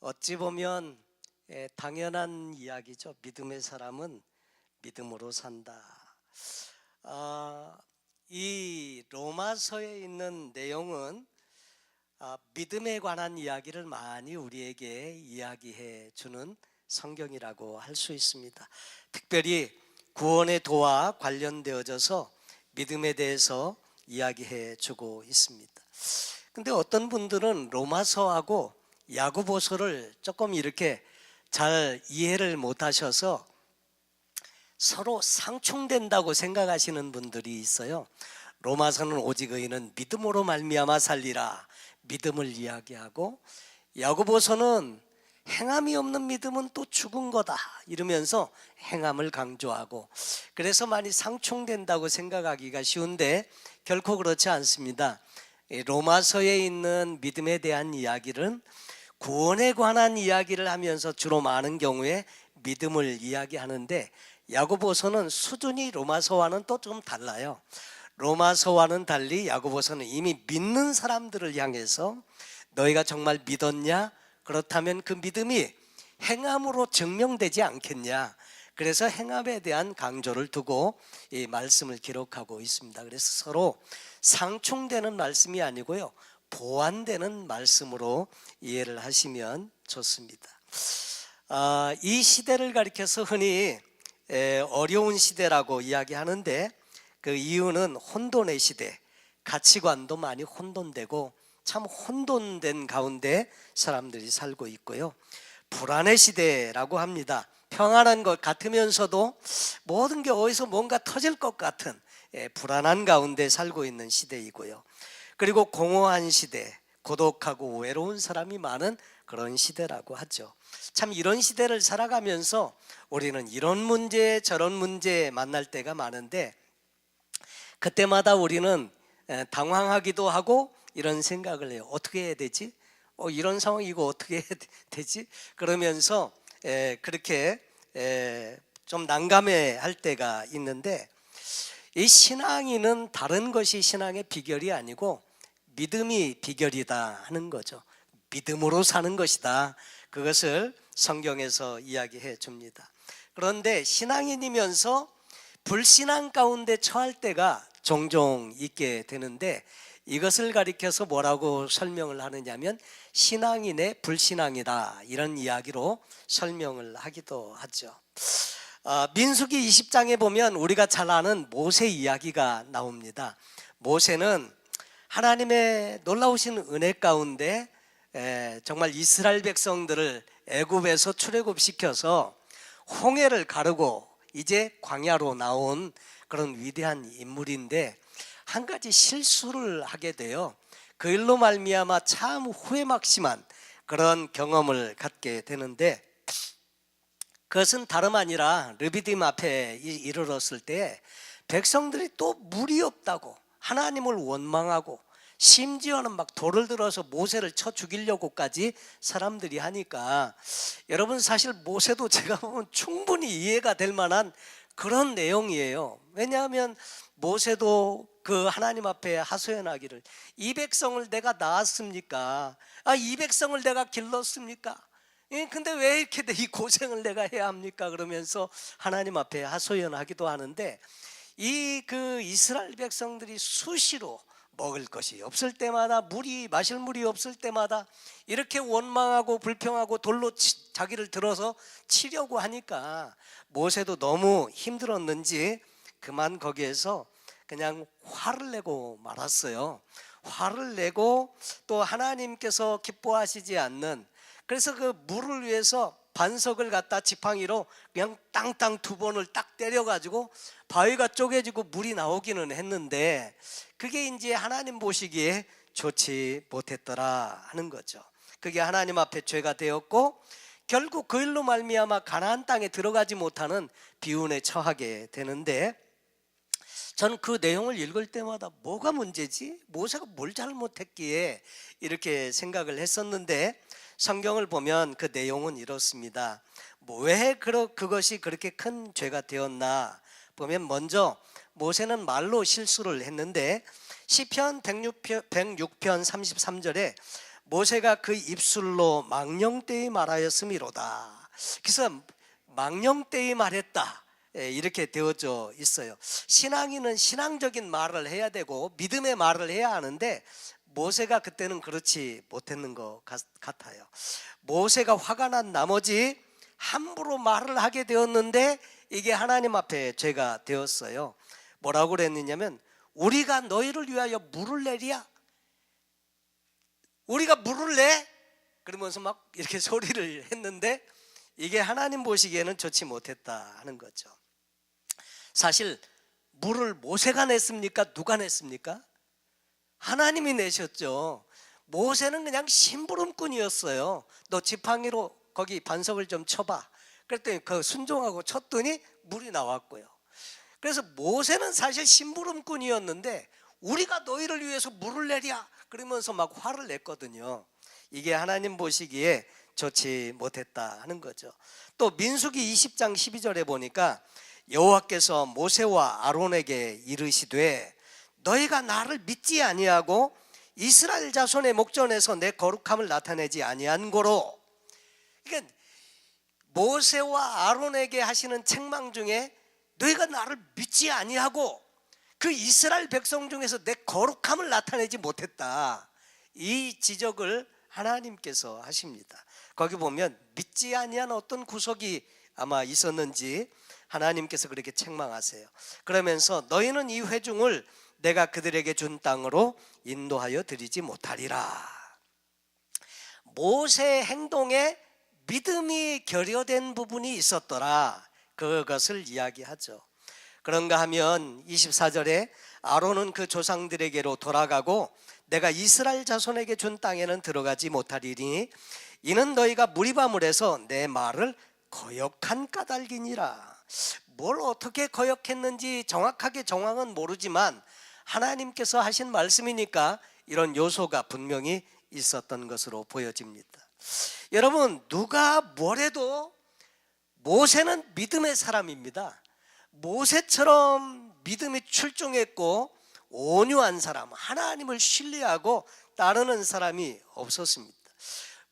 어찌 보면 당연한 이야기죠. 믿음의 사람은 믿음으로 산다. 이 로마서에 있는 내용은 믿음에 관한 이야기를 많이 우리에게 이야기해 주는 성경이라고 할 수 있습니다. 특별히 구원의 도와 관련되어져서 믿음에 대해서 이야기해 주고 있습니다. 근데 어떤 분들은 로마서하고 야고보서를 조금 이렇게 잘 이해를 못하셔서 서로 상충된다고 생각하시는 분들이 있어요. 로마서는 오직 의인은 믿음으로 말미암아 살리라, 믿음을 이야기하고, 야고보서는 행함이 없는 믿음은 또 죽은 거다 이러면서 행함을 강조하고, 그래서 많이 상충된다고 생각하기가 쉬운데 결코 그렇지 않습니다. 로마서에 있는 믿음에 대한 이야기는 구원에 관한 이야기를 하면서 주로 많은 경우에 믿음을 이야기하는데, 야고보서는 수준이 로마서와는 또 좀 달라요. 로마서와는 달리 야고보서는 이미 믿는 사람들을 향해서 너희가 정말 믿었냐? 그렇다면 그 믿음이 행함으로 증명되지 않겠냐? 그래서 행함에 대한 강조를 두고 이 말씀을 기록하고 있습니다. 그래서 서로 상충되는 말씀이 아니고요, 보완되는 말씀으로 이해를 하시면 좋습니다. 이 시대를 가리켜서 흔히 어려운 시대라고 이야기하는데, 그 이유는 혼돈의 시대, 가치관도 많이 혼돈되고 참 혼돈된 가운데 사람들이 살고 있고요, 불안의 시대라고 합니다. 평안한 것 같으면서도 모든 게 어디서 뭔가 터질 것 같은 불안한 가운데 살고 있는 시대이고요, 그리고 공허한 시대, 고독하고 외로운 사람이 많은 그런 시대라고 하죠. 참 이런 시대를 살아가면서 우리는 이런 문제 저런 문제 만날 때가 많은데, 그때마다 우리는 당황하기도 하고 이런 생각을 해요. 어떻게 해야 되지? 이런 상황 이거 어떻게 해야 되지? 그러면서 그렇게 좀 난감해 할 때가 있는데, 이 신앙인은 다른 것이 신앙의 비결이 아니고 믿음이 비결이다 하는 거죠. 믿음으로 사는 것이다. 그것을 성경에서 이야기해 줍니다. 그런데 신앙인이면서 불신앙 가운데 처할 때가 종종 있게 되는데, 이것을 가리켜서 뭐라고 설명을 하느냐면 신앙인의 불신앙이다, 이런 이야기로 설명을 하기도 하죠. 민수기 20장에 보면 우리가 잘 아는 모세 이야기가 나옵니다. 모세는 하나님의 놀라우신 은혜 가운데 정말 이스라엘 백성들을 애굽에서 출애굽시켜서 홍해를 가르고 이제 광야로 나온 그런 위대한 인물인데, 한 가지 실수를 하게 돼요. 그 일로 말미암아 참 후회막심한 그런 경험을 갖게 되는데, 그것은 다름 아니라 르비딤 앞에 이르렀을 때 백성들이 또 물이 없다고 하나님을 원망하고, 심지어는 막 돌을 들어서 모세를 쳐 죽이려고까지 사람들이 하니까, 여러분 사실 모세도 제가 보면 충분히 이해가 될 만한 그런 내용이에요. 왜냐하면 모세도 그 하나님 앞에 하소연하기를, 이 백성을 내가 낳았습니까? 이 백성을 내가 길렀습니까? 근데 왜 이렇게 이 고생을 내가 해야 합니까? 그러면서 하나님 앞에 하소연하기도 하는데, 이 그 이스라엘 백성들이 수시로 먹을 것이 없을 때마다, 마실 물이 없을 때마다 이렇게 원망하고 불평하고 돌로 자기를 들어서 치려고 하니까 모세도 너무 힘들었는지 그만 거기에서 그냥 화를 내고 말았어요. 화를 내고 또 하나님께서 기뻐하시지 않는, 그래서 그 물을 위해서 반석을 갖다 지팡이로 그냥 땅땅 두 번을 딱 때려가지고 바위가 쪼개지고 물이 나오기는 했는데, 그게 이제 하나님 보시기에 좋지 못했더라 하는 거죠. 그게 하나님 앞에 죄가 되었고, 결국 그 일로 말미암아 가나안 땅에 들어가지 못하는 비운에 처하게 되는데, 저는 그 내용을 읽을 때마다 뭐가 문제지? 모세가 뭘 잘못했기에 이렇게 생각을 했었는데, 성경을 보면 그 내용은 이렇습니다. 왜 그것이 그렇게 큰 죄가 되었나 보면, 먼저 모세는 말로 실수를 했는데, 시편 106편 33절에 모세가 그 입술로 망령되이 말하였음이로다. 그래서 망령되이 말했다, 이렇게 되어져 있어요. 신앙인은 신앙적인 말을 해야 되고 믿음의 말을 해야 하는데 모세가 그때는 그렇지 못했는 것 같아요. 모세가 화가 난 나머지 함부로 말을 하게 되었는데 이게 하나님 앞에 죄가 되었어요. 뭐라고 그랬느냐면 우리가 너희를 위하여 물을 내리야? 우리가 물을 내? 그러면서 막 이렇게 소리를 했는데 이게 하나님 보시기에는 좋지 못했다 하는 거죠. 사실 물을 모세가 냈습니까? 누가 냈습니까? 하나님이 내셨죠. 모세는 그냥 심부름꾼이었어요. 너 지팡이로 거기 반석을 좀 쳐봐. 그랬더니 그 순종하고 쳤더니 물이 나왔고요. 그래서 모세는 사실 심부름꾼이었는데 우리가 너희를 위해서 물을 내랴 그러면서 막 화를 냈거든요. 이게 하나님 보시기에 좋지 못했다 하는 거죠. 또 민수기 20장 12절에 보니까 여호와께서 모세와 아론에게 이르시되 너희가 나를 믿지 아니하고 이스라엘 자손의 목전에서 내 거룩함을 나타내지 아니한 고로, 그러니까 모세와 아론에게 하시는 책망 중에 너희가 나를 믿지 아니하고 그 이스라엘 백성 중에서 내 거룩함을 나타내지 못했다, 이 지적을 하나님께서 하십니다. 거기 보면 믿지 아니한 어떤 구석이 아마 있었는지 하나님께서 그렇게 책망하세요. 그러면서 너희는 이 회중을 내가 그들에게 준 땅으로 인도하여 드리지 못하리라. 모세의 행동에 믿음이 결여된 부분이 있었더라, 그것을 이야기하죠. 그런가 하면 24절에 아론은 그 조상들에게로 돌아가고 내가 이스라엘 자손에게 준 땅에는 들어가지 못하리니 이는 너희가 무리바물에서 내 말을 거역한 까닭이니라. 뭘 어떻게 거역했는지 정확하게 정황은 모르지만 하나님께서 하신 말씀이니까 이런 요소가 분명히 있었던 것으로 보여집니다. 여러분, 누가 뭐래도 모세는 믿음의 사람입니다. 모세처럼 믿음이 출중했고 온유한 사람, 하나님을 신뢰하고 따르는 사람이 없었습니다.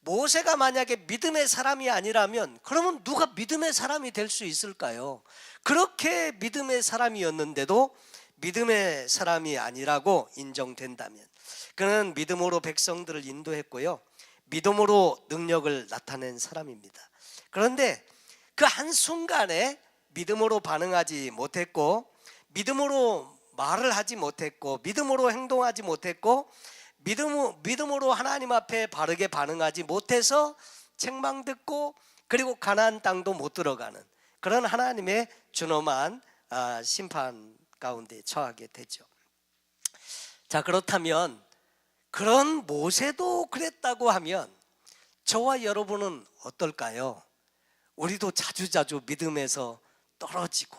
모세가 만약에 믿음의 사람이 아니라면 그러면 누가 믿음의 사람이 될 수 있을까요? 그렇게 믿음의 사람이었는데도 믿음의 사람이 아니라고 인정된다면 그는 믿음으로 백성들을 인도했고요, 믿음으로 능력을 나타낸 사람입니다. 그런데 그 한순간에 믿음으로 반응하지 못했고 믿음으로 말을 하지 못했고 믿음으로 행동하지 못했고 믿음으로 하나님 앞에 바르게 반응하지 못해서 책망듣고 그리고 가나안 땅도 못 들어가는 그런 하나님의 준엄한 심판 가운데 처하게 되죠. 자, 그렇다면 그런 모세도 그랬다고 하면 저와 여러분은 어떨까요? 우리도 자주자주 믿음에서 떨어지고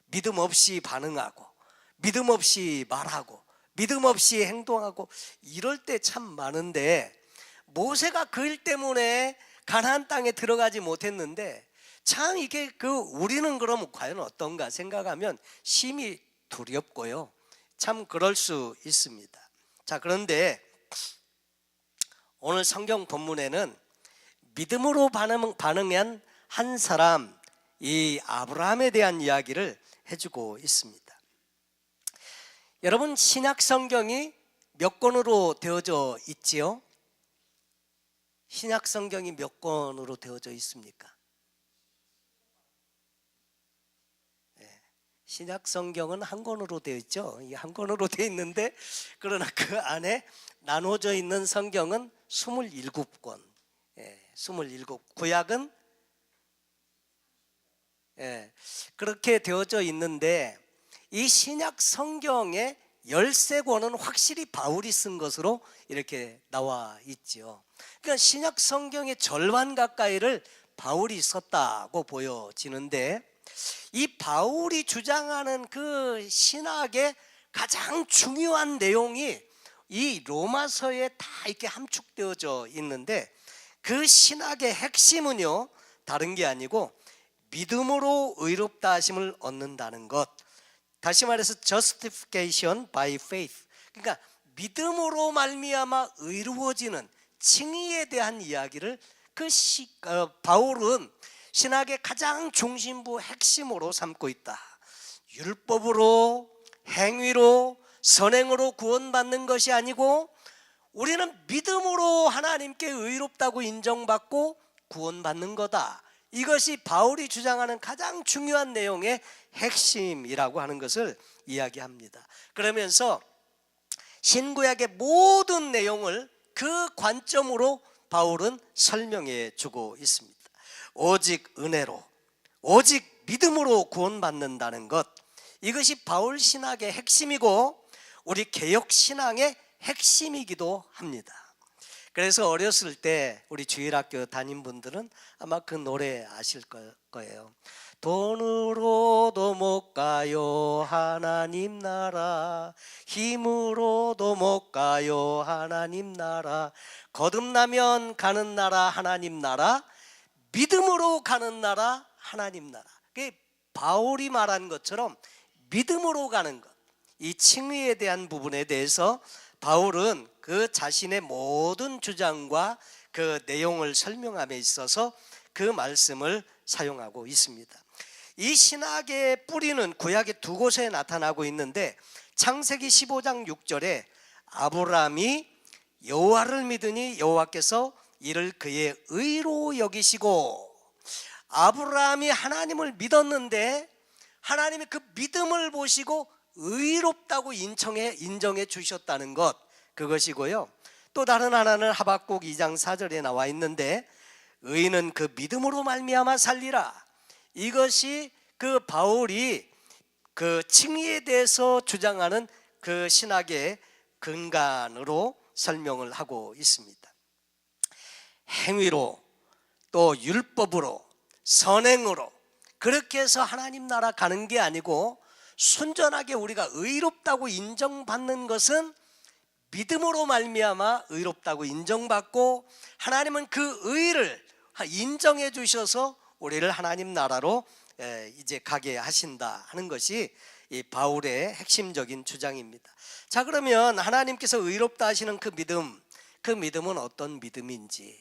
믿음 없이 반응하고 믿음 없이 말하고 믿음 없이 행동하고 이럴 때 참 많은데 모세가 그 일 때문에 가나안 땅에 들어가지 못했는데 참 이게 우리는 그럼 과연 어떤가 생각하면 심히 두렵고요, 참 그럴 수 있습니다. 자, 그런데 오늘 성경 본문에는 믿음으로 반응한 한 사람, 이 아브라함에 대한 이야기를 해주고 있습니다. 여러분, 신약 성경이 몇 권으로 되어져 있지요? 신약 성경이 몇 권으로 되어져 있습니까? 신약 성경은 한 권으로 되어 있죠. 한 권으로 되어 있는데 그러나 그 안에 나눠져 있는 성경은 27권, 27 구약은 그렇게 되어져 있는데 이 신약 성경의 13권은 확실히 바울이 쓴 것으로 이렇게 나와 있죠. 그러니까 신약 성경의 절반 가까이를 바울이 썼다고 보여지는데 이 바울이 주장하는 그 신학의 가장 중요한 내용이 이 로마서에 다 이렇게 함축되어져 있는데 그 신학의 핵심은요, 다른 게 아니고 믿음으로 의롭다 하심을 얻는다는 것, 다시 말해서 justification by faith, 그러니까 믿음으로 말미암아 의로워지는, 칭의에 대한 이야기를 바울은 신학의 가장 중심부 핵심으로 삼고 있다. 율법으로, 행위로, 선행으로 구원받는 것이 아니고 우리는 믿음으로 하나님께 의롭다고 인정받고 구원받는 거다. 이것이 바울이 주장하는 가장 중요한 내용의 핵심이라고 하는 것을 이야기합니다. 그러면서 신구약의 모든 내용을 그 관점으로 바울은 설명해 주고 있습니다. 오직 은혜로, 오직 믿음으로 구원받는다는 것, 이것이 바울 신학의 핵심이고 우리 개혁 신앙의 핵심이기도 합니다. 그래서 어렸을 때 우리 주일학교 담임 분들은 아마 그 노래 아실 거예요. 돈으로도 못 가요 하나님 나라, 힘으로도 못 가요 하나님 나라, 거듭나면 가는 나라 하나님 나라, 믿음으로 가는 나라 하나님 나라. 그게 바울이 말한 것처럼 믿음으로 가는 것, 이 칭의에 대한 부분에 대해서 바울은 그 자신의 모든 주장과 그 내용을 설명함에 있어서 그 말씀을 사용하고 있습니다. 이 신학의 뿌리는 구약의 두 곳에 나타나고 있는데 창세기 15장 6절에 아브라함이 여호와를 믿으니 여호와께서 이를 그의 의로 여기시고, 아브라함이 하나님을 믿었는데 하나님이 그 믿음을 보시고 의롭다고 인정해 주셨다는 것, 그것이고요. 또 다른 하나는 하박국 2장 4절에 나와 있는데 의인은 그 믿음으로 말미암아 살리라. 이것이 그 바울이 그 칭의에 대해서 주장하는 그 신학의 근간으로 설명을 하고 있습니다. 행위로, 또 율법으로, 선행으로 그렇게 해서 하나님 나라 가는 게 아니고 순전하게 우리가 의롭다고 인정받는 것은 믿음으로 말미암아 의롭다고 인정받고 하나님은 그 의를 인정해 주셔서 우리를 하나님 나라로 이제 가게 하신다 하는 것이 이 바울의 핵심적인 주장입니다. 자, 그러면 하나님께서 의롭다 하시는 그 믿음은 어떤 믿음인지,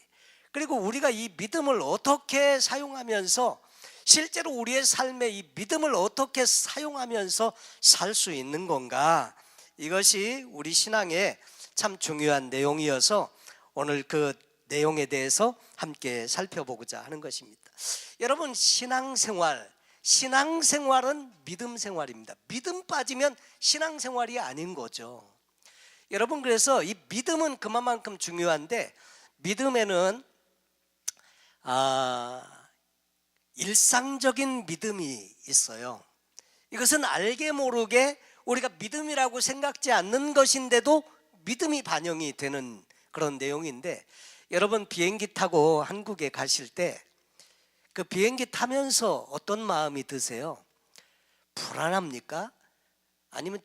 그리고 우리가 이 믿음을 어떻게 사용하면서 실제로 우리의 삶에 이 믿음을 어떻게 사용하면서 살 수 있는 건가, 이것이 우리 신앙의 참 중요한 내용이어서 오늘 그 내용에 대해서 함께 살펴보고자 하는 것입니다. 여러분, 신앙생활은 믿음 생활입니다. 믿음 빠지면 신앙생활이 아닌 거죠. 여러분, 그래서 이 믿음은 그만큼 중요한데 믿음에는 일상적인 믿음이 있어요. 이것은 알게 모르게 우리가 믿음이라고 생각지 않는 것인데도 믿음이 반영이 되는 그런 내용인데, 여러분 비행기 타고 한국에 가실 때 그 비행기 타면서 어떤 마음이 드세요? 불안합니까? 아니면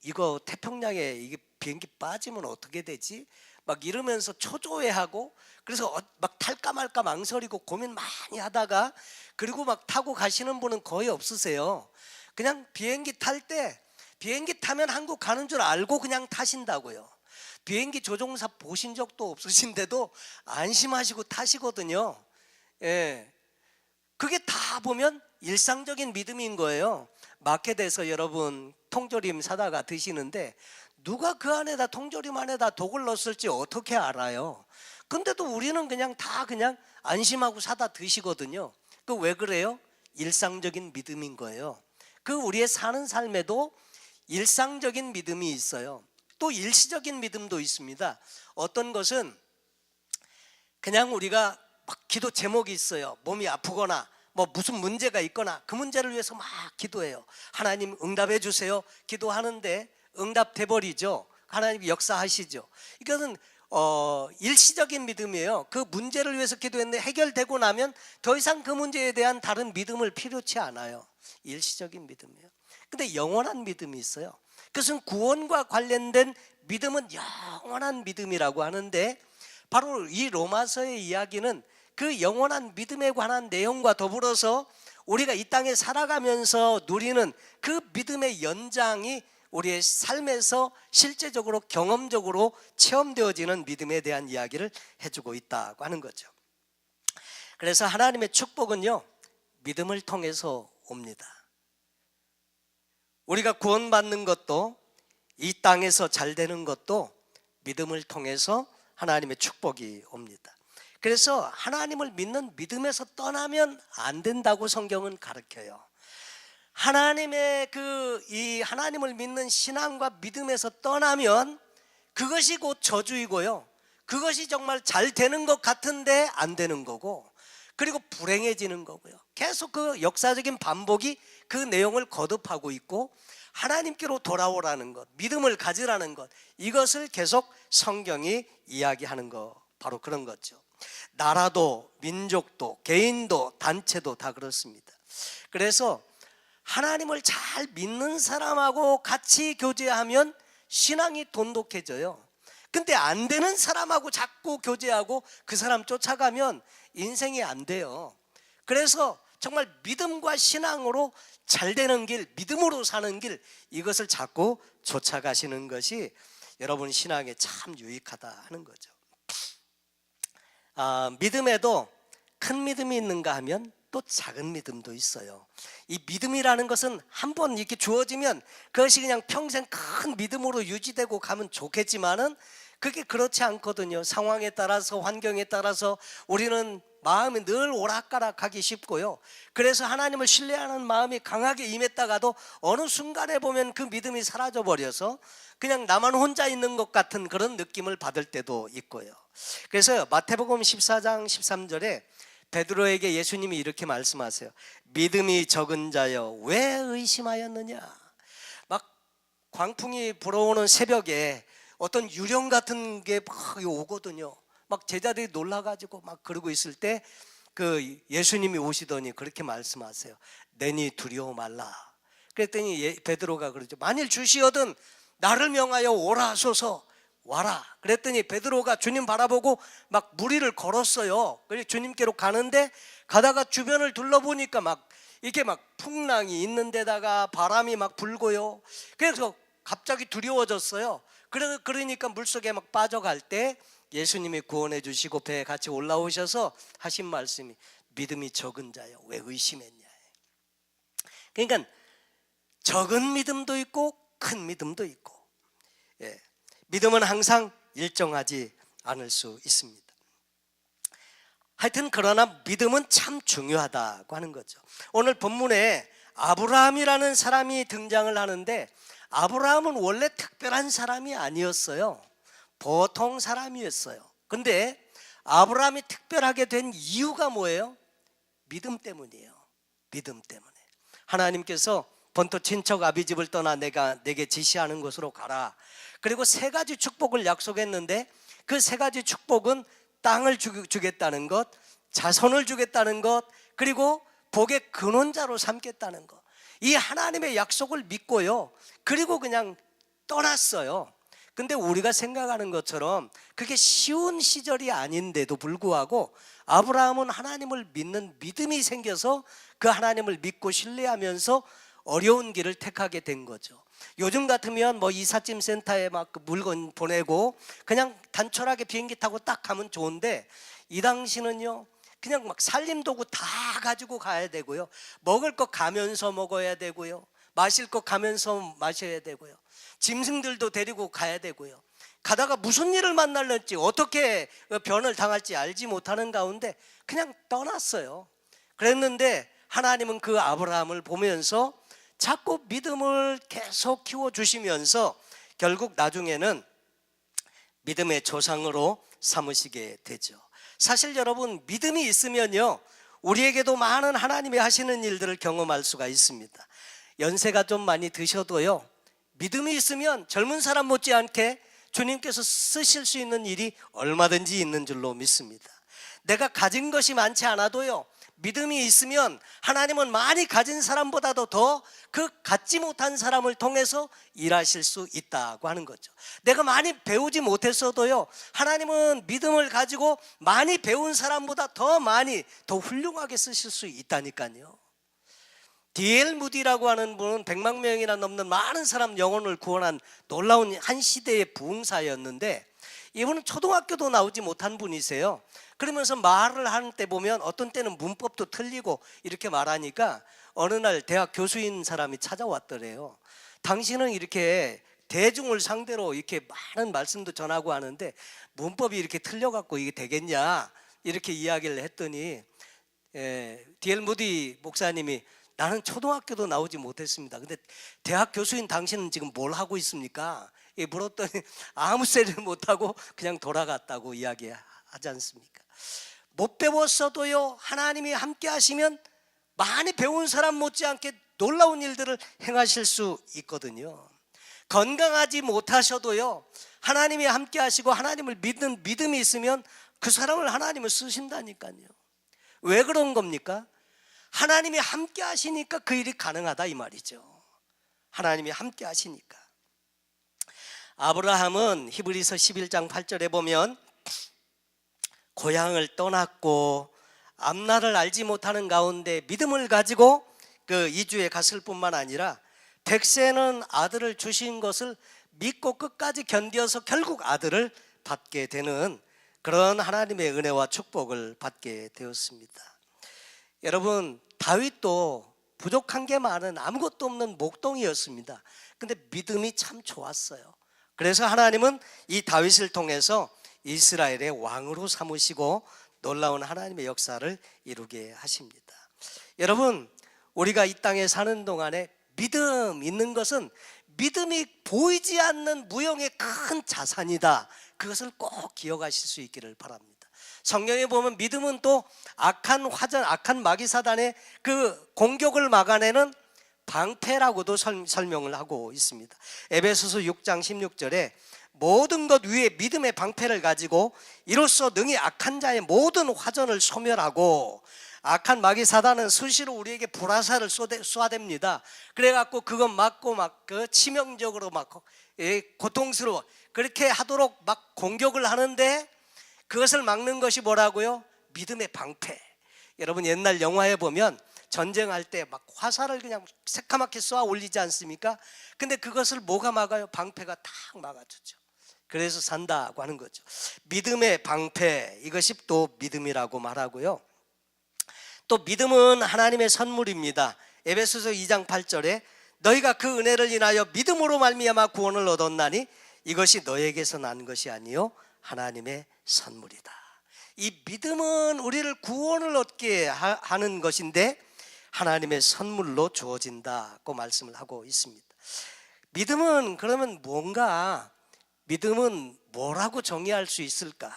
이거 태평양에 이게 비행기 빠지면 어떻게 되지? 막 이러면서 초조해하고, 그래서 막 탈까 말까 망설이고 고민 많이 하다가, 그리고 막 타고 가시는 분은 거의 없으세요. 그냥 비행기 탈 때 비행기 타면 한국 가는 줄 알고 그냥 타신다고요. 비행기 조종사 보신 적도 없으신데도 안심하시고 타시거든요. 예, 그게 다 보면 일상적인 믿음인 거예요. 마켓에서 여러분 통조림 사다가 드시는데 누가 그 안에다, 통조림 안에다 독을 넣었을지 어떻게 알아요? 근데도 우리는 그냥 안심하고 사다 드시거든요. 그 왜 그래요? 일상적인 믿음인 거예요. 그 우리의 사는 삶에도 일상적인 믿음이 있어요. 또 일시적인 믿음도 있습니다. 어떤 것은 그냥 우리가 막 기도 제목이 있어요. 몸이 아프거나 뭐 무슨 문제가 있거나 그 문제를 위해서 막 기도해요. 하나님 응답해 주세요. 기도하는데 응답돼 버리죠. 하나님 역사하시죠. 이것은 일시적인 믿음이에요. 그 문제를 위해서 기도했는데 해결되고 나면 더 이상 그 문제에 대한 다른 믿음을 필요치 않아요. 일시적인 믿음이에요. 근데 영원한 믿음이 있어요. 그것은 구원과 관련된 믿음은 영원한 믿음이라고 하는데, 바로 이 로마서의 이야기는 그 영원한 믿음에 관한 내용과 더불어서 우리가 이 땅에 살아가면서 누리는 그 믿음의 연장이 우리의 삶에서 실제적으로 경험적으로 체험되어지는 믿음에 대한 이야기를 해주고 있다고 하는 거죠. 그래서 하나님의 축복은요, 믿음을 통해서 옵니다. 우리가 구원받는 것도, 이 땅에서 잘 되는 것도 믿음을 통해서 하나님의 축복이 옵니다. 그래서 하나님을 믿는 믿음에서 떠나면 안 된다고 성경은 가르쳐요. 하나님의 이 하나님을 믿는 신앙과 믿음에서 떠나면 그것이 곧 저주이고요, 그것이 정말 잘 되는 것 같은데 안 되는 거고, 그리고 불행해지는 거고요. 계속 그 역사적인 반복이 그 내용을 거듭하고 있고, 하나님께로 돌아오라는 것, 믿음을 가지라는 것, 이것을 계속 성경이 이야기하는 거, 바로 그런 거죠. 나라도 민족도 개인도 단체도 다 그렇습니다. 그래서 하나님을 잘 믿는 사람하고 같이 교제하면 신앙이 돈독해져요. 근데 안 되는 사람하고 자꾸 교제하고 그 사람 쫓아가면 인생이 안 돼요. 그래서 정말 믿음과 신앙으로 잘 되는 길, 믿음으로 사는 길, 이것을 자꾸 쫓아가시는 것이 여러분 신앙에 참 유익하다 하는 거죠. 믿음에도 큰 믿음이 있는가 하면 또 작은 믿음도 있어요. 이 믿음이라는 것은 한번 이렇게 주어지면 그것이 그냥 평생 큰 믿음으로 유지되고 가면 좋겠지만은 그게 그렇지 않거든요. 상황에 따라서, 환경에 따라서 우리는 마음이 늘 오락가락하기 쉽고요. 그래서 하나님을 신뢰하는 마음이 강하게 임했다가도 어느 순간에 보면 그 믿음이 사라져버려서 그냥 나만 혼자 있는 것 같은 그런 느낌을 받을 때도 있고요. 그래서 마태복음 14장 13절에 베드로에게 예수님이 이렇게 말씀하세요. 믿음이 적은 자여 왜 의심하였느냐. 막 광풍이 불어오는 새벽에 어떤 유령 같은 게 막 오거든요. 막 제자들이 놀라가지고 막 그러고 있을 때 그 예수님이 오시더니 그렇게 말씀하세요. 내니 두려워 말라. 그랬더니 베드로가 그러죠. 만일 주시거든 나를 명하여 오라 하소서. 와라. 그랬더니 베드로가 주님 바라보고 막 무리를 걸었어요. 그래서 주님께로 가는데 가다가 주변을 둘러보니까 막 이렇게 막 풍랑이 있는 데다가 바람이 막 불고요. 그래서 갑자기 두려워졌어요. 그러니까 물속에 막 빠져갈 때 예수님이 구원해 주시고 배에 같이 올라오셔서 하신 말씀이 믿음이 적은 자여 왜 의심했냐. 그러니까 적은 믿음도 있고 큰 믿음도 있고, 믿음은 항상 일정하지 않을 수 있습니다. 하여튼 그러나 믿음은 참 중요하다고 하는 거죠. 오늘 본문에 아브라함이라는 사람이 등장을 하는데 아브라함은 원래 특별한 사람이 아니었어요. 보통 사람이었어요. 근데 아브라함이 특별하게 된 이유가 뭐예요? 믿음 때문이에요. 믿음 때문에 하나님께서 본토 친척 아비집을 떠나 내가 내게 지시하는 곳으로 가라. 그리고 세 가지 축복을 약속했는데 그 세 가지 축복은 땅을 주겠다는 것, 자손을 주겠다는 것, 그리고 복의 근원자로 삼겠다는 것. 이 하나님의 약속을 믿고요, 그리고 그냥 떠났어요. 근데 우리가 생각하는 것처럼 그게 쉬운 시절이 아닌데도 불구하고 아브라함은 하나님을 믿는 믿음이 생겨서 그 하나님을 믿고 신뢰하면서 어려운 길을 택하게 된 거죠. 요즘 같으면 뭐 이삿짐 센터에 막 물건 보내고 그냥 단촐하게 비행기 타고 딱 가면 좋은데 이 당시는요 그냥 막 살림도구 다 가지고 가야 되고요, 먹을 거 가면서 먹어야 되고요, 마실 거 가면서 마셔야 되고요, 짐승들도 데리고 가야 되고요, 가다가 무슨 일을 만날지 어떻게 변을 당할지 알지 못하는 가운데 그냥 떠났어요. 그랬는데 하나님은 그 아브라함을 보면서 자꾸 믿음을 계속 키워주시면서 결국 나중에는 믿음의 조상으로 삼으시게 되죠. 사실 여러분, 믿음이 있으면요 우리에게도 많은 하나님이 하시는 일들을 경험할 수가 있습니다. 연세가 좀 많이 드셔도요, 믿음이 있으면 젊은 사람 못지않게 주님께서 쓰실 수 있는 일이 얼마든지 있는 줄로 믿습니다. 내가 가진 것이 많지 않아도요, 믿음이 있으면 하나님은 많이 가진 사람보다도 더 그 갖지 못한 사람을 통해서 일하실 수 있다고 하는 거죠. 내가 많이 배우지 못했어도요, 하나님은 믿음을 가지고 많이 배운 사람보다 더 많이, 더 훌륭하게 쓰실 수 있다니까요. D.L. 무디라고 하는 분은 100만 명이나 넘는 많은 사람 영혼을 구원한 놀라운 한 시대의 부흥사였는데, 이분은 초등학교도 나오지 못한 분이세요. 그러면서 말을 하는 때 보면 어떤 때는 문법도 틀리고 이렇게 말하니까 어느 날 대학 교수인 사람이 찾아왔더래요. 당신은 이렇게 대중을 상대로 이렇게 많은 말씀도 전하고 하는데 문법이 이렇게 틀려갖고 이게 되겠냐, 이렇게 이야기를 했더니 D.L. 무디 목사님이 나는 초등학교도 나오지 못했습니다. 근데 대학 교수인 당신은 지금 뭘 하고 있습니까? 물었더니 아무 소리를 못하고 그냥 돌아갔다고 이야기하지 않습니까? 못 배웠어도요, 하나님이 함께 하시면 많이 배운 사람 못지않게 놀라운 일들을 행하실 수 있거든요. 건강하지 못하셔도요, 하나님이 함께 하시고 하나님을 믿는 믿음이 있으면 그 사람을 하나님을 쓰신다니까요. 왜 그런 겁니까? 하나님이 함께 하시니까 그 일이 가능하다 이 말이죠. 하나님이 함께 하시니까. 아브라함은 히브리서 11장 8절에 보면 고향을 떠났고 앞날을 알지 못하는 가운데 믿음을 가지고 그 이주에 갔을 뿐만 아니라 백세는 아들을 주신 것을 믿고 끝까지 견뎌서 결국 아들을 받게 되는 그런 하나님의 은혜와 축복을 받게 되었습니다. 여러분, 다윗도 부족한 게 많은 아무것도 없는 목동이었습니다. 근데 믿음이 참 좋았어요. 그래서 하나님은 이 다윗을 통해서 이스라엘의 왕으로 삼으시고 놀라운 하나님의 역사를 이루게 하십니다. 여러분, 우리가 이 땅에 사는 동안에 믿음 있는 것은 믿음이 보이지 않는 무형의 큰 자산이다. 그것을 꼭 기억하실 수 있기를 바랍니다. 성경에 보면 믿음은 또 악한 화전, 악한 마귀사단의 그 공격을 막아내는 방패라고도 설명을 하고 있습니다. 에베소서 6장 16절에 모든 것 위에 믿음의 방패를 가지고 이로써 능히 악한 자의 모든 화전을 소멸하고, 악한 마귀 사단은 수시로 우리에게 불화살을 쏘아댑니다. 그래갖고 그거 맞고 막 그 치명적으로 막 고통스러워 그렇게 하도록 막 공격을 하는데, 그것을 막는 것이 뭐라고요? 믿음의 방패. 여러분, 옛날 영화에 보면 전쟁할 때 막 화살을 그냥 새카맣게 쏘아 올리지 않습니까? 근데 그것을 뭐가 막아요? 방패가 딱 막아주죠. 그래서 산다고 하는 거죠. 믿음의 방패, 이것이 또 믿음이라고 말하고요. 또 믿음은 하나님의 선물입니다. 에베소서 2장 8절에 너희가 그 은혜를 인하여 믿음으로 말미암아 구원을 얻었나니 이것이 너에게서 난 것이 아니요 하나님의 선물이다. 이 믿음은 우리를 구원을 얻게 하는 것인데 하나님의 선물로 주어진다고 말씀을 하고 있습니다. 믿음은 그러면 뭔가, 믿음은 뭐라고 정의할 수 있을까?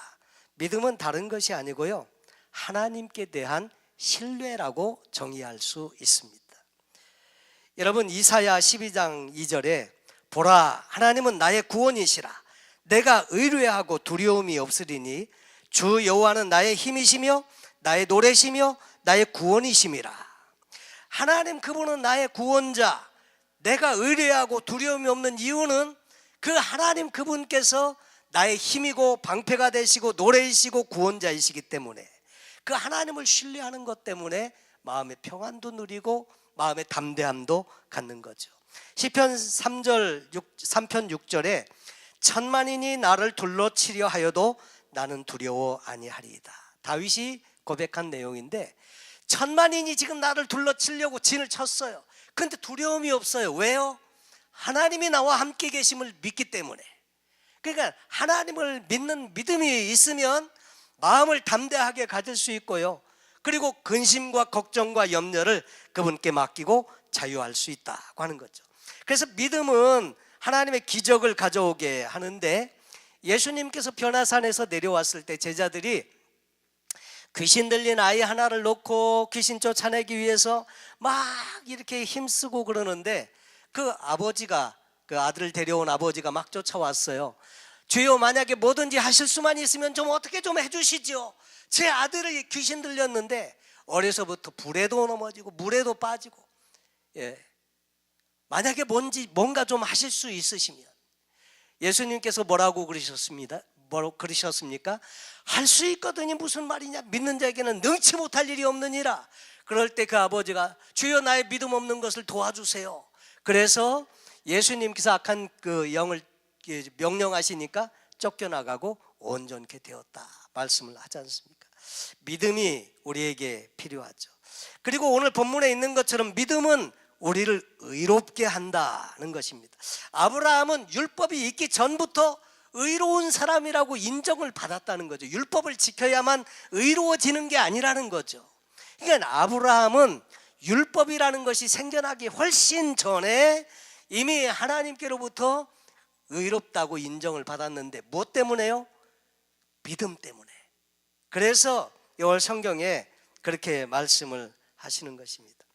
믿음은 다른 것이 아니고요, 하나님께 대한 신뢰라고 정의할 수 있습니다. 여러분, 이사야 12장 2절에 보라, 하나님은 나의 구원이시라. 내가 의뢰하고 두려움이 없으리니 주 여호와는 나의 힘이시며 나의 노래시며 나의 구원이심이라. 하나님 그분은 나의 구원자. 내가 의뢰하고 두려움이 없는 이유는 그 하나님 그분께서 나의 힘이고 방패가 되시고 노래이시고 구원자이시기 때문에, 그 하나님을 신뢰하는 것 때문에 마음의 평안도 누리고 마음의 담대함도 갖는 거죠. 시편 3편 6절에 천만인이 나를 둘러치려 하여도 나는 두려워 아니하리이다. 다윗이 고백한 내용인데, 천만인이 지금 나를 둘러치려고 진을 쳤어요. 그런데 두려움이 없어요. 왜요? 하나님이 나와 함께 계심을 믿기 때문에. 그러니까 하나님을 믿는 믿음이 있으면 마음을 담대하게 가질 수 있고요, 그리고 근심과 걱정과 염려를 그분께 맡기고 자유할 수 있다고 하는 거죠. 그래서 믿음은 하나님의 기적을 가져오게 하는데, 예수님께서 변화산에서 내려왔을 때 제자들이 귀신 들린 아이 하나를 놓고 귀신 쫓아내기 위해서 막 이렇게 힘쓰고 그러는데, 그 아버지가, 그 아들을 데려온 아버지가 막 쫓아왔어요. 주여, 만약에 뭐든지 하실 수만 있으면 좀 어떻게 좀 해주시죠. 제 아들을 귀신 들렸는데 어려서부터 불에도 넘어지고 물에도 빠지고, 만약에 뭔가 좀 하실 수 있으시면. 예수님께서 뭐라고 그러셨습니까? 할 수 있거든요. 무슨 말이냐? 믿는 자에게는 능치 못할 일이 없느니라. 그럴 때 그 아버지가 주여 나의 믿음 없는 것을 도와주세요. 그래서 예수님께서 악한 그 영을 명령하시니까 쫓겨나가고 온전케 되었다 말씀을 하지 않습니까? 믿음이 우리에게 필요하죠. 그리고 오늘 본문에 있는 것처럼 믿음은 우리를 의롭게 한다는 것입니다. 아브라함은 율법이 있기 전부터 의로운 사람이라고 인정을 받았다는 거죠. 율법을 지켜야만 의로워지는 게 아니라는 거죠. 그러니까 아브라함은 율법이라는 것이 생겨나기 훨씬 전에 이미 하나님께로부터 의롭다고 인정을 받았는데 무엇 때문에요? 믿음 때문에. 그래서 이 성경에 그렇게 말씀을 하시는 것입니다.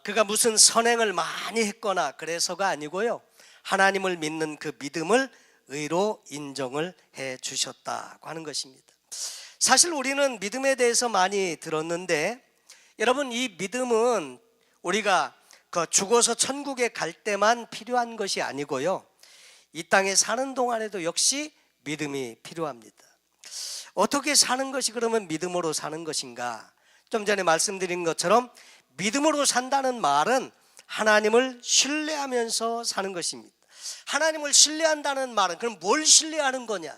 그가 무슨 선행을 많이 했거나 그래서가 아니고요, 하나님을 믿는 그 믿음을 의로 인정을 해 주셨다고 하는 것입니다. 사실 우리는 믿음에 대해서 많이 들었는데, 여러분, 이 믿음은 우리가 죽어서 천국에 갈 때만 필요한 것이 아니고요, 이 땅에 사는 동안에도 역시 믿음이 필요합니다. 어떻게 사는 것이 그러면 믿음으로 사는 것인가? 좀 전에 말씀드린 것처럼 믿음으로 산다는 말은 하나님을 신뢰하면서 사는 것입니다. 하나님을 신뢰한다는 말은 그럼 뭘 신뢰하는 거냐?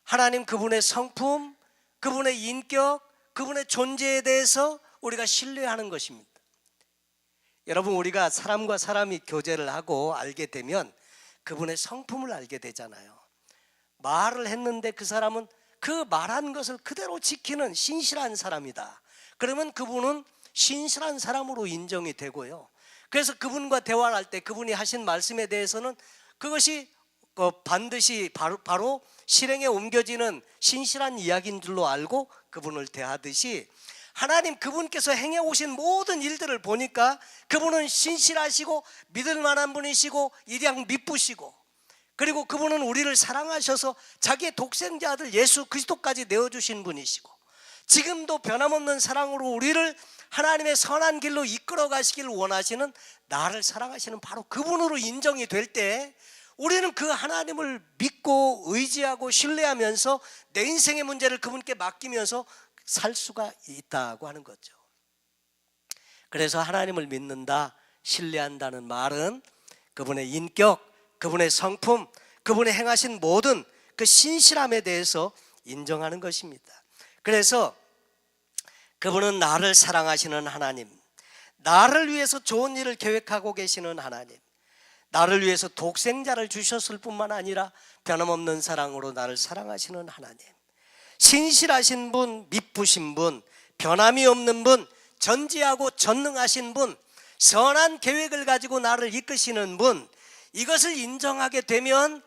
하나님 그분의 성품, 그분의 인격, 그분의 존재에 대해서 우리가 신뢰하는 것입니다. 여러분, 우리가 사람과 사람이 교제를 하고 알게 되면 그분의 성품을 알게 되잖아요. 말을 했는데 그 사람은 그 말한 것을 그대로 지키는 신실한 사람이다. 그러면 그분은 신실한 사람으로 인정이 되고요, 그래서 그분과 대화를 할 때 그분이 하신 말씀에 대해서는 그것이 반드시 바로 실행에 옮겨지는 신실한 이야기인 줄로 알고 그분을 대하듯이, 하나님 그분께서 행해 오신 모든 일들을 보니까 그분은 신실하시고 믿을 만한 분이시고 일양 미쁘시고, 그리고 그분은 우리를 사랑하셔서 자기의 독생자 아들 예수 그리스도까지 내어주신 분이시고, 지금도 변함없는 사랑으로 우리를 하나님의 선한 길로 이끌어 가시기를 원하시는, 나를 사랑하시는 바로 그분으로 인정이 될 때 우리는 그 하나님을 믿고 의지하고 신뢰하면서 내 인생의 문제를 그분께 맡기면서 살 수가 있다고 하는 거죠. 그래서 하나님을 믿는다, 신뢰한다는 말은 그분의 인격, 그분의 성품, 그분의 행하신 모든 그 신실함에 대해서 인정하는 것입니다. 그래서 그분은 나를 사랑하시는 하나님, 나를 위해서 좋은 일을 계획하고 계시는 하나님, 나를 위해서 독생자를 주셨을 뿐만 아니라 변함없는 사랑으로 나를 사랑하시는 하나님, 신실하신 분, 미쁘신 분, 변함이 없는 분, 전지하고 전능하신 분, 선한 계획을 가지고 나를 이끄시는 분, 이것을 인정하게 되면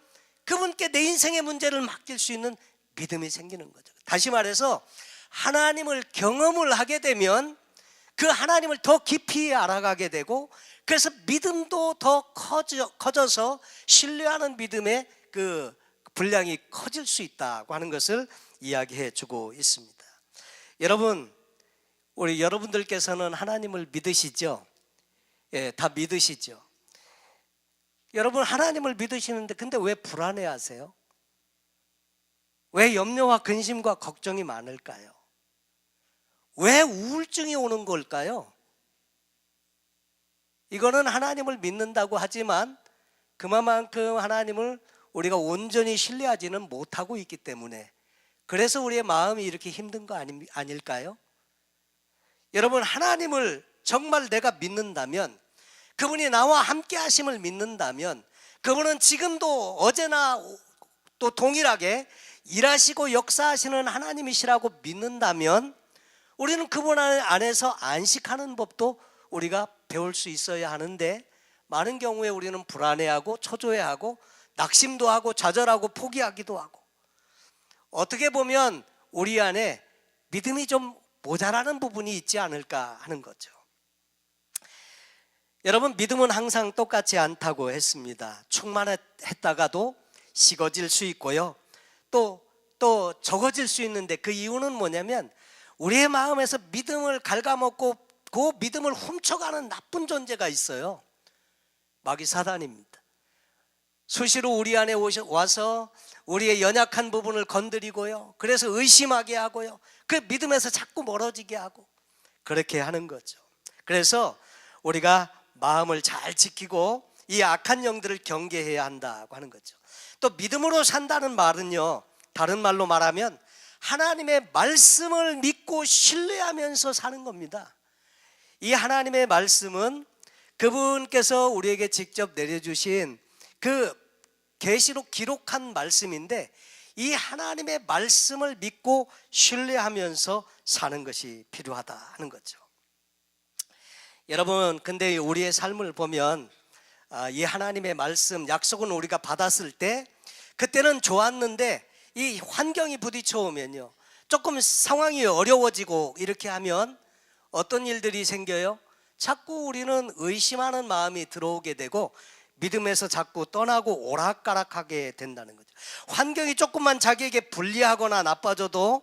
그분께 내 인생의 문제를 맡길 수 있는 믿음이 생기는 거죠. 다시 말해서 하나님을 경험을 하게 되면 그 하나님을 더 깊이 알아가게 되고, 그래서 믿음도 더 커져서 신뢰하는 믿음의 그 분량이 커질 수 있다고 하는 것을 이야기해 주고 있습니다. 여러분, 우리 여러분들께서는 하나님을 믿으시죠? 예, 다 믿으시죠? 여러분, 하나님을 믿으시는데 근데 왜 불안해 하세요? 왜 염려와 근심과 걱정이 많을까요? 왜 우울증이 오는 걸까요? 이거는 하나님을 믿는다고 하지만 그만큼 하나님을 우리가 온전히 신뢰하지는 못하고 있기 때문에, 그래서 우리의 마음이 이렇게 힘든 거 아닐까요? 여러분, 하나님을 정말 내가 믿는다면, 그분이 나와 함께 하심을 믿는다면, 그분은 지금도 어제나 또 동일하게 일하시고 역사하시는 하나님이시라고 믿는다면, 우리는 그분 안에서 안식하는 법도 우리가 배울 수 있어야 하는데, 많은 경우에 우리는 불안해하고 초조해하고 낙심도 하고 좌절하고 포기하기도 하고, 어떻게 보면 우리 안에 믿음이 좀 모자라는 부분이 있지 않을까 하는 거죠. 여러분, 믿음은 항상 똑같지 않다고 했습니다. 충만했다가도 식어질 수 있고요, 또 적어질 수 있는데, 그 이유는 뭐냐면 우리의 마음에서 믿음을 갉아먹고 그 믿음을 훔쳐가는 나쁜 존재가 있어요. 마귀 사단입니다. 수시로 우리 안에 와서 우리의 연약한 부분을 건드리고요, 그래서 의심하게 하고요, 그 믿음에서 자꾸 멀어지게 하고 그렇게 하는 거죠. 그래서 우리가 마음을 잘 지키고 이 악한 영들을 경계해야 한다고 하는 거죠. 또 믿음으로 산다는 말은요, 다른 말로 말하면 하나님의 말씀을 믿고 신뢰하면서 사는 겁니다. 이 하나님의 말씀은 그분께서 우리에게 직접 내려주신 그 계시록 기록한 말씀인데, 이 하나님의 말씀을 믿고 신뢰하면서 사는 것이 필요하다 하는 거죠. 여러분, 근데 우리의 삶을 보면 이 하나님의 말씀, 약속은 우리가 받았을 때 그때는 좋았는데 이 환경이 부딪혀 오면요, 조금 상황이 어려워지고 이렇게 하면 어떤 일들이 생겨요? 자꾸 우리는 의심하는 마음이 들어오게 되고 믿음에서 자꾸 떠나고 오락가락하게 된다는 거죠. 환경이 조금만 자기에게 불리하거나 나빠져도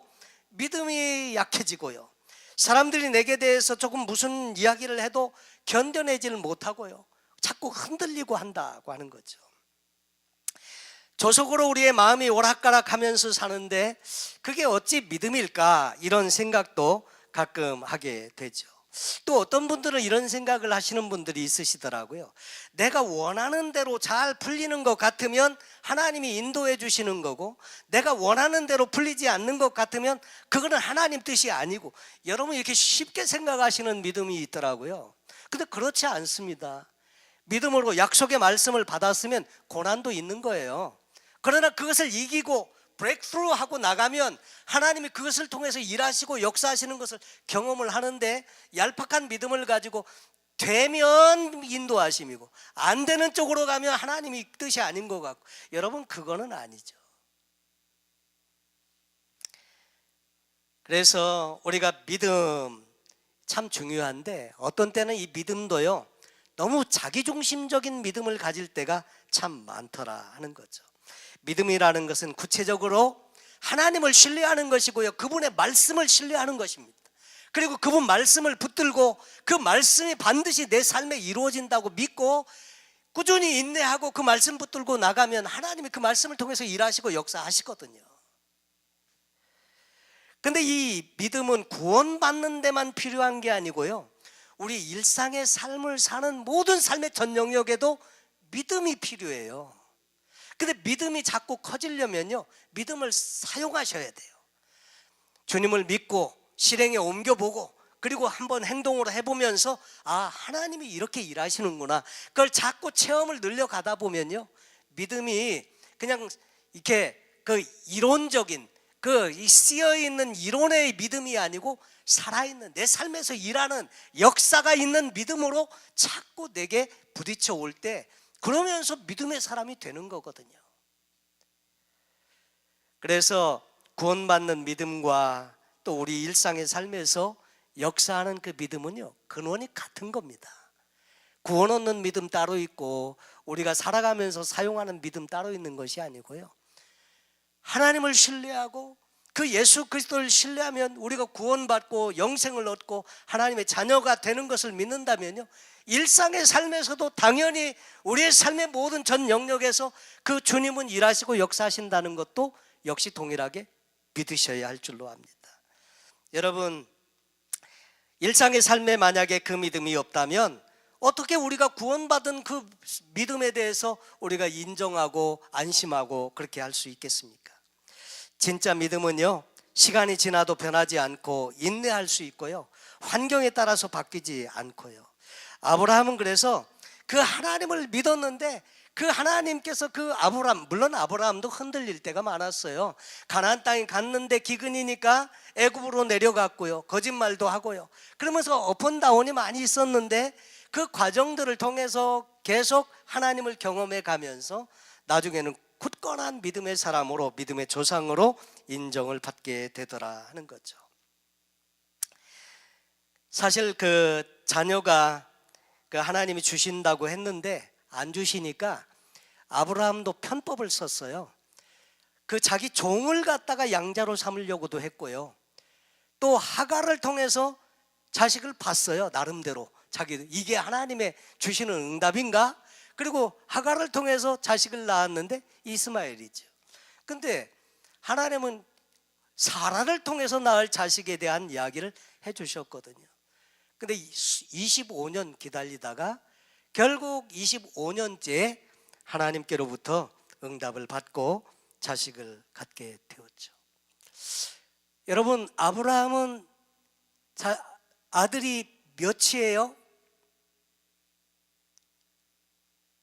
믿음이 약해지고요, 사람들이 내게 대해서 조금 무슨 이야기를 해도 견뎌내지를 못하고요, 자꾸 흔들리고 한다고 하는 거죠. 조속으로 우리의 마음이 오락가락하면서 사는데 그게 어찌 믿음일까, 이런 생각도 가끔 하게 되죠. 또 어떤 분들은 이런 생각을 하시는 분들이 있으시더라고요. 내가 원하는 대로 잘 풀리는 것 같으면 하나님이 인도해 주시는 거고, 내가 원하는 대로 풀리지 않는 것 같으면 그거는 하나님 뜻이 아니고, 여러분 이렇게 쉽게 생각하시는 믿음이 있더라고요. 근데 그렇지 않습니다. 믿음으로 약속의 말씀을 받았으면 고난도 있는 거예요. 그러나 그것을 이기고 브레이크스루 하고 나가면 하나님이 그것을 통해서 일하시고 역사하시는 것을 경험을 하는데, 얄팍한 믿음을 가지고 되면 인도하심이고 안 되는 쪽으로 가면 하나님이 뜻이 아닌 것 같고, 여러분 그거는 아니죠. 그래서 우리가 믿음 참 중요한데, 어떤 때는 이 믿음도요, 너무 자기중심적인 믿음을 가질 때가 참 많더라 하는 거죠. 믿음이라는 것은 구체적으로 하나님을 신뢰하는 것이고요, 그분의 말씀을 신뢰하는 것입니다. 그리고 그분 말씀을 붙들고 그 말씀이 반드시 내 삶에 이루어진다고 믿고 꾸준히 인내하고 그 말씀 붙들고 나가면 하나님이 그 말씀을 통해서 일하시고 역사하시거든요. 근데 이 믿음은 구원받는 데만 필요한 게 아니고요, 우리 일상의 삶을 사는 모든 삶의 전 영역에도 믿음이 필요해요. 근데 믿음이 자꾸 커지려면요, 믿음을 사용하셔야 돼요. 주님을 믿고 실행에 옮겨보고, 그리고 한번 행동으로 해보면서 하나님이 이렇게 일하시는구나, 그걸 자꾸 체험을 늘려가다 보면요, 믿음이 그냥 이렇게 그 이론적인 그 쓰여있는 이론의 믿음이 아니고 살아있는 내 삶에서 일하는 역사가 있는 믿음으로 자꾸 내게 부딪혀 올 때, 그러면서 믿음의 사람이 되는 거거든요. 그래서 구원받는 믿음과 또 우리 일상의 삶에서 역사하는 그 믿음은요, 근원이 같은 겁니다. 구원 얻는 믿음 따로 있고 우리가 살아가면서 사용하는 믿음 따로 있는 것이 아니고요, 하나님을 신뢰하고 그 예수 그리스도를 신뢰하면 우리가 구원받고 영생을 얻고 하나님의 자녀가 되는 것을 믿는다면요, 일상의 삶에서도 당연히 우리의 삶의 모든 전 영역에서 그 주님은 일하시고 역사하신다는 것도 역시 동일하게 믿으셔야 할 줄로 압니다. 여러분, 일상의 삶에 만약에 그 믿음이 없다면 어떻게 우리가 구원받은 그 믿음에 대해서 우리가 인정하고 안심하고 그렇게 할 수 있겠습니까? 진짜 믿음은요, 시간이 지나도 변하지 않고 인내할 수 있고요, 환경에 따라서 바뀌지 않고요. 아브라함은 그래서 그 하나님을 믿었는데 그 하나님께서 그 아브라함, 물론 아브라함도 흔들릴 때가 많았어요. 가나안 땅에 갔는데 기근이니까 애굽으로 내려갔고요, 거짓말도 하고요, 그러면서 업앤다운이 많이 있었는데 그 과정들을 통해서 계속 하나님을 경험해 가면서 나중에는 굳건한 믿음의 사람으로, 믿음의 조상으로 인정을 받게 되더라 하는 거죠. 사실 그 자녀가 그 하나님이 주신다고 했는데 안 주시니까 아브라함도 편법을 썼어요. 그 자기 종을 갖다가 양자로 삼으려고도 했고요, 또 하갈을 통해서 자식을 봤어요. 나름대로 자기, 이게 하나님의 주시는 응답인가? 그리고 하갈을 통해서 자식을 낳았는데 이스마엘이죠. 근데 하나님은 사라를 통해서 낳을 자식에 대한 이야기를 해주셨거든요. 근데 25년 기다리다가 결국 25년째 하나님께로부터 응답을 받고 자식을 갖게 되었죠. 여러분, 아브라함은 아들이 몇이에요?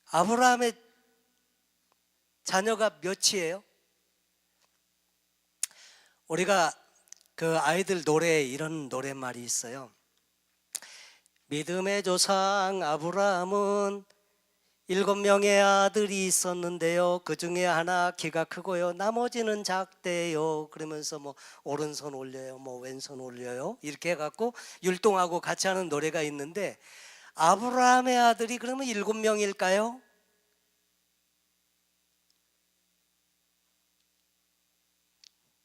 아브라함의 자녀가 몇이에요? 우리가 그 아이들 노래에 이런 노랫말이 있어요. 믿음의 조상 아브라함은 7명의 아들이 있었는데요, 그 중에 하나 키가 크고요, 나머지는 작대요. 그러면서 뭐 오른손 올려요, 뭐 왼손 올려요, 이렇게 해갖고 율동하고 같이 하는 노래가 있는데, 아브라함의 아들이 그러면 7명일까요?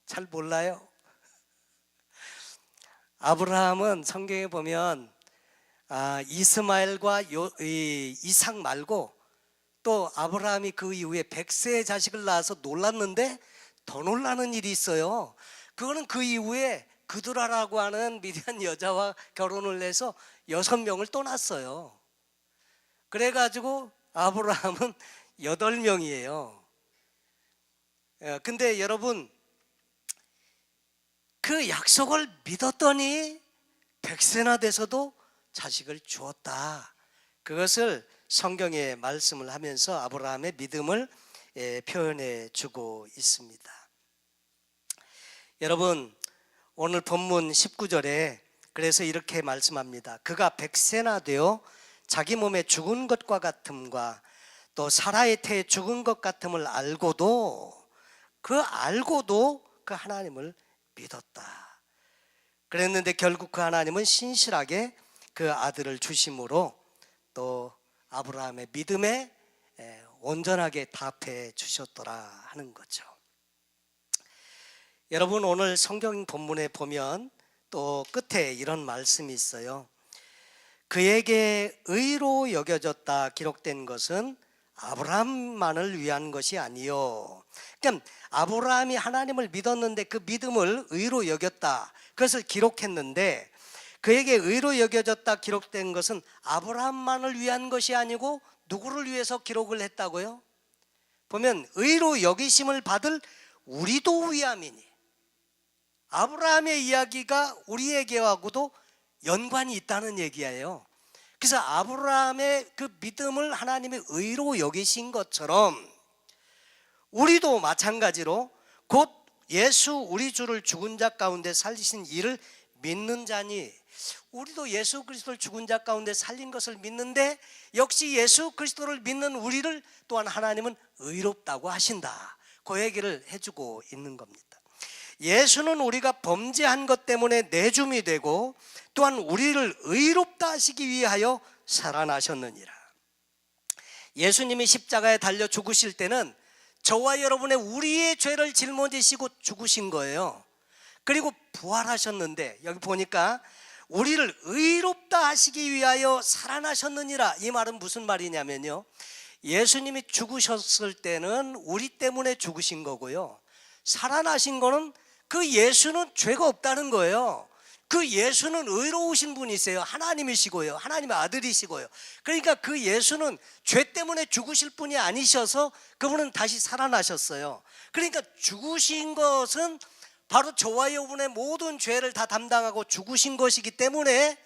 잘 몰라요. 아브라함은 성경에 보면 이스마엘과 이삭 말고 또 아브라함이 그 이후에 100세의 자식을 낳아서 놀랐는데 더 놀라는 일이 있어요. 그거는 그 이후에 그두라라고 하는 미디안 여자와 결혼을 해서 6명을 또 낳았어요. 그래가지고 아브라함은 8명이에요. 근데 여러분, 그 약속을 믿었더니 100세나 돼서도 자식을 주었다. 그것을 성경에 말씀을 하면서 아브라함의 믿음을 표현해 주고 있습니다. 여러분, 오늘 본문 19절에 그래서 이렇게 말씀합니다. 그가 100세나 되어 자기 몸에 죽은 것과 같음과 또 사라의 태에 죽은 것 같음을 알고도 그 하나님을 믿었다. 그랬는데 결국 그 하나님은 신실하게 그 아들을 주심으로 또 아브라함의 믿음에 온전하게 답해 주셨더라 하는 거죠. 여러분, 오늘 성경 본문에 보면 또 끝에 이런 말씀이 있어요. 그에게 의로 여겨졌다 기록된 것은 아브라함만을 위한 것이 아니요. 그러니까 아브라함이 하나님을 믿었는데 그 믿음을 의로 여겼다, 그것을 기록했는데, 그에게 의로 여겨졌다 기록된 것은 아브라함만을 위한 것이 아니고 누구를 위해서 기록을 했다고요? 보면 의로 여기심을 받을 우리도 위함이니, 아브라함의 이야기가 우리에게하고도 연관이 있다는 얘기예요. 그래서 아브라함의 그 믿음을 하나님이 의로 여기신 것처럼 우리도 마찬가지로 곧 예수 우리 주를 죽은 자 가운데 살리신 이를 믿는 자니, 우리도 예수 그리스도를 죽은 자 가운데 살린 것을 믿는데 역시 예수 그리스도를 믿는 우리를 또한 하나님은 의롭다고 하신다, 그 얘기를 해주고 있는 겁니다. 예수는 우리가 범죄한 것 때문에 내줌이 되고 또한 우리를 의롭다 하시기 위하여 살아나셨느니라. 예수님이 십자가에 달려 죽으실 때는 저와 여러분의 우리의 죄를 짊어지시고 죽으신 거예요. 그리고 부활하셨는데 여기 보니까 우리를 의롭다 하시기 위하여 살아나셨느니라. 이 말은 무슨 말이냐면요, 예수님이 죽으셨을 때는 우리 때문에 죽으신 거고요, 살아나신 거는 그 예수는 죄가 없다는 거예요. 그 예수는 의로우신 분이세요. 하나님이시고요, 하나님의 아들이시고요. 그러니까 그 예수는 죄 때문에 죽으실 분이 아니셔서 그분은 다시 살아나셨어요. 그러니까 죽으신 것은 바로 저와 여러분의 모든 죄를 다 담당하고 죽으신 것이기 때문에,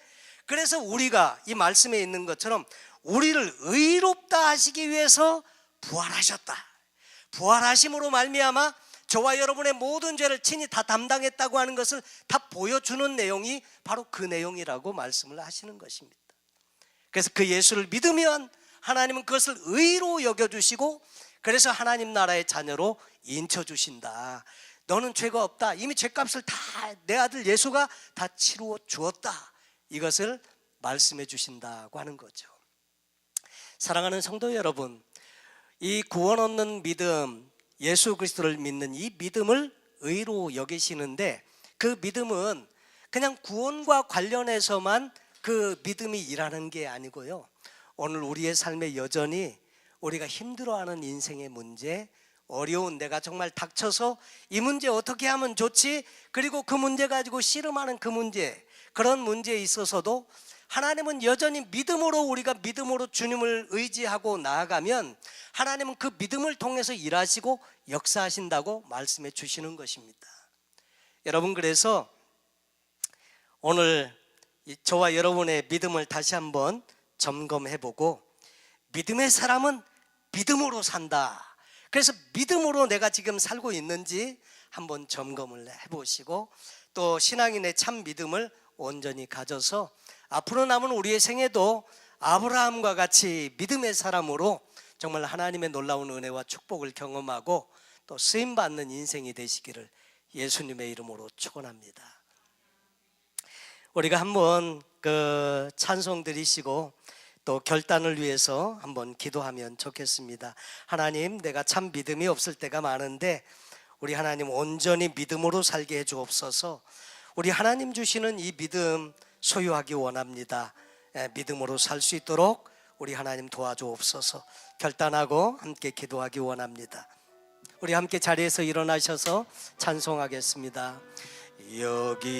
그래서 우리가 이 말씀에 있는 것처럼 우리를 의롭다 하시기 위해서 부활하셨다. 부활하심으로 말미암아 저와 여러분의 모든 죄를 친히 다 담당했다고 하는 것을 다 보여주는 내용이 바로 그 내용이라고 말씀을 하시는 것입니다. 그래서 그 예수를 믿으면 하나님은 그것을 의로 여겨주시고 그래서 하나님 나라의 자녀로 인쳐주신다. 너는 죄가 없다, 이미 죄값을 다 내 아들 예수가 다 치루어 주었다, 이것을 말씀해 주신다고 하는 거죠. 사랑하는 성도 여러분, 이 구원 얻는 믿음, 예수 그리스도를 믿는 이 믿음을 의로 여기시는데, 그 믿음은 그냥 구원과 관련해서만 그 믿음이 일하는 게 아니고요, 오늘 우리의 삶에 여전히 우리가 힘들어하는 인생의 문제, 어려운 내가 정말 닥쳐서 이 문제 어떻게 하면 좋지? 그리고 그 문제 가지고 씨름하는 그 문제, 그런 문제에 있어서도 하나님은 여전히 믿음으로, 우리가 믿음으로 주님을 의지하고 나아가면 하나님은 그 믿음을 통해서 일하시고 역사하신다고 말씀해 주시는 것입니다. 여러분, 그래서 오늘 저와 여러분의 믿음을 다시 한번 점검해보고, 믿음의 사람은 믿음으로 산다. 그래서 믿음으로 내가 지금 살고 있는지 한번 점검을 해보시고, 또 신앙인의 참 믿음을 온전히 가져서 앞으로 남은 우리의 생애도 아브라함과 같이 믿음의 사람으로 정말 하나님의 놀라운 은혜와 축복을 경험하고 또 쓰임받는 인생이 되시기를 예수님의 이름으로 축원합니다. 우리가 한번 그 찬송 드리시고 또 결단을 위해서 한번 기도하면 좋겠습니다. 하나님, 내가 참 믿음이 없을 때가 많은데 우리 하나님 온전히 믿음으로 살게 해 주옵소서. 우리 하나님 주시는 이 믿음 소유하기 원합니다. 믿음으로 살 수 있도록 우리 하나님 도와주옵소서. 결단하고 함께 기도하기 원합니다. 우리 함께 자리에서 일어나셔서 찬송하겠습니다. 여기